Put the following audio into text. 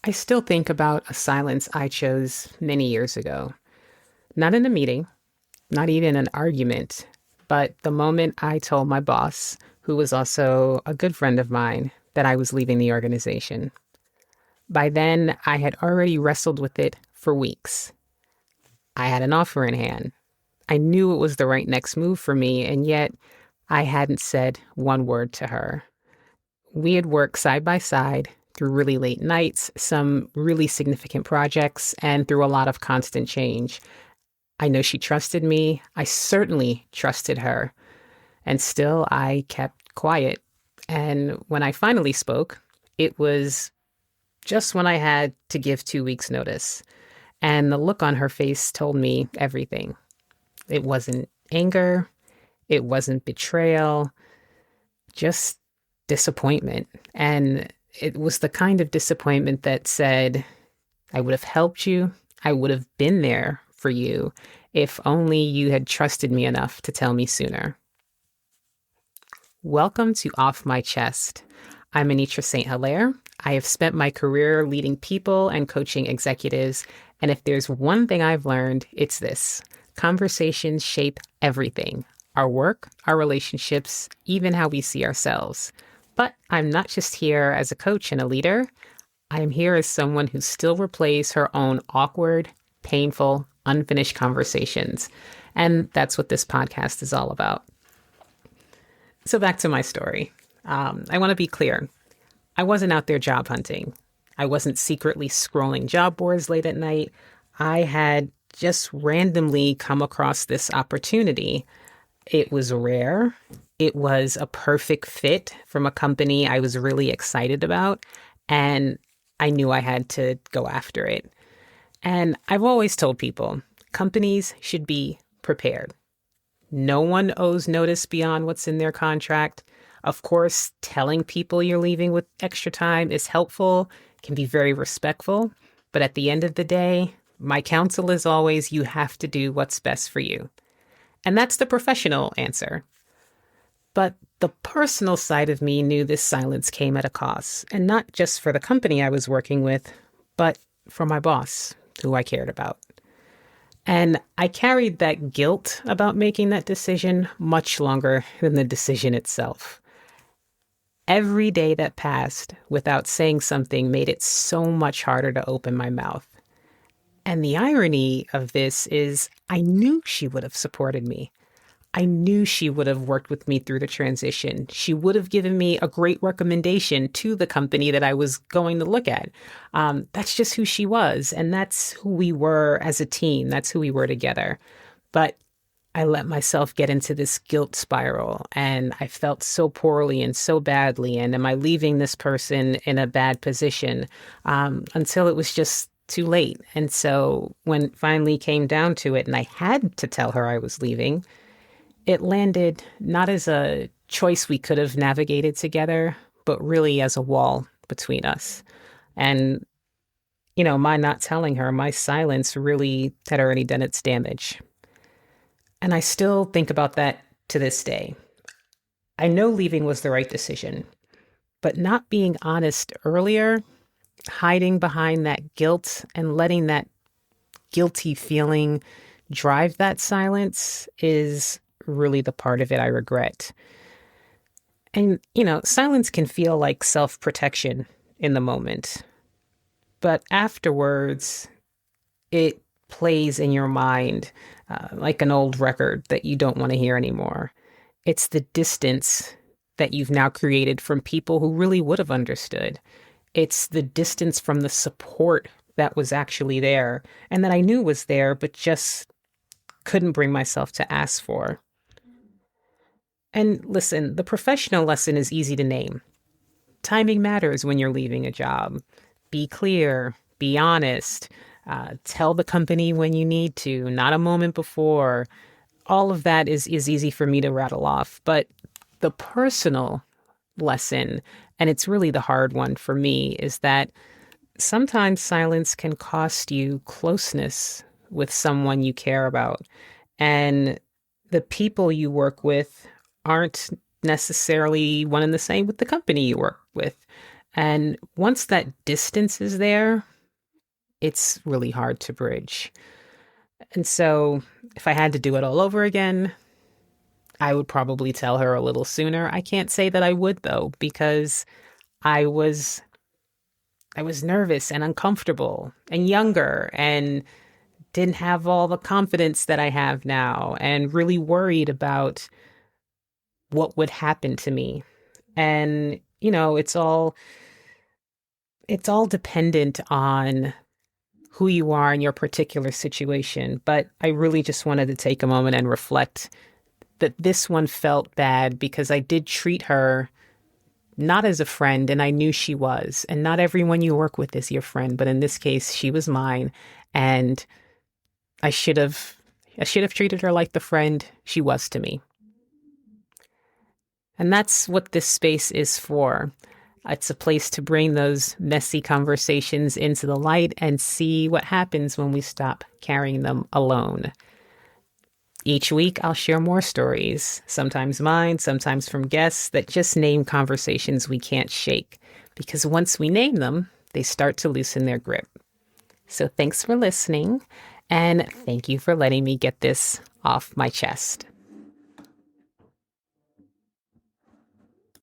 I still think about a silence I chose many years ago. Not in a meeting, not even an argument, but the moment I told my boss, who was also a good friend of mine, that I was leaving the organization. By then, I had already wrestled with it for weeks. I had an offer in hand. I knew it was the right next move for me, and yet I hadn't said one word to her. We had worked side by side through really late nights, some really significant projects, and through a lot of constant change. I know she trusted me. I certainly trusted her. And still, I kept quiet. And when I finally spoke, it was just when I had to give 2 weeks' notice. And the look on her face told me everything. It wasn't anger, it wasn't betrayal, just disappointment. And it was the kind of disappointment that said, I would have helped you. I would have been there for you if only you had trusted me enough to tell me sooner. Welcome to Off My Chest. I'm Anitra St. Hilaire. I have spent my career leading people and coaching executives. And if there's one thing I've learned, it's this. Conversations shape everything. Our work, our relationships, even how we see ourselves. But I'm not just here as a coach and a leader. I am here as someone who still replays her own awkward, painful, unfinished conversations. And that's what this podcast is all about. So back to my story. I want to be clear. I wasn't out there job hunting. I wasn't secretly scrolling job boards late at night. I had just randomly come across this opportunity. It was rare. It was a perfect fit from a company I was really excited about, and I knew I had to go after it. And I've always told people, companies should be prepared. No one owes notice beyond what's in their contract. Of course, telling people you're leaving with extra time is helpful, can be very respectful. But at the end of the day, my counsel is always you have to do what's best for you. And that's the professional answer. But the personal side of me knew this silence came at a cost, and not just for the company I was working with, but for my boss, who I cared about. And I carried that guilt about making that decision much longer than the decision itself. Every day that passed without saying something made it so much harder to open my mouth. And the irony of this is I knew she would have supported me. I knew she would have worked with me through the transition. She would have given me a great recommendation to the company that I was going to look at. That's just who she was. And that's who we were as a team. That's who we were together. But I let myself get into this guilt spiral, and I felt so poorly and so badly. And am I leaving this person in a bad position? Until it was just too late. And so when it finally came down to it and I had to tell her I was leaving, it landed not as a choice we could have navigated together, but really as a wall between us. And, my not telling her, my silence really had already done its damage. And I still think about that to this day. I know leaving was the right decision, but not being honest earlier, hiding behind that guilt and letting that guilty feeling drive that silence is really the part of it I regret. And, silence can feel like self-protection in the moment. But afterwards, it plays in your mind like an old record that you don't want to hear anymore. It's the distance that you've now created from people who really would have understood. It's the distance from the support that was actually there and that I knew was there, but just couldn't bring myself to ask for. And listen, the professional lesson is easy to name. Timing matters when you're leaving a job. Be clear, be honest, tell the company when you need to, not a moment before. All of that is easy for me to rattle off. But the personal lesson, and it's really the hard one for me, is that sometimes silence can cost you closeness with someone you care about. And the people you work with aren't necessarily one and the same with the company you work with. And once that distance is there, it's really hard to bridge. And so if I had to do it all over again, I would probably tell her a little sooner. I can't say that I would though, because I was I was nervous and uncomfortable and younger and didn't have all the confidence that I have now and really worried about what would happen to me. And, it's all dependent on who you are in your particular situation. But I really just wanted to take a moment and reflect that this one felt bad because I did treat her not as a friend, and I knew she was. And not everyone you work with is your friend, but in this case, she was mine. And I should have I should have treated her like the friend she was to me. And that's what this space is for. It's a place to bring those messy conversations into the light and see what happens when we stop carrying them alone. Each week, I'll share more stories, sometimes mine, sometimes from guests, that just name conversations we can't shake. Because once we name them, they start to loosen their grip. So thanks for listening, and thank you for letting me get this off my chest.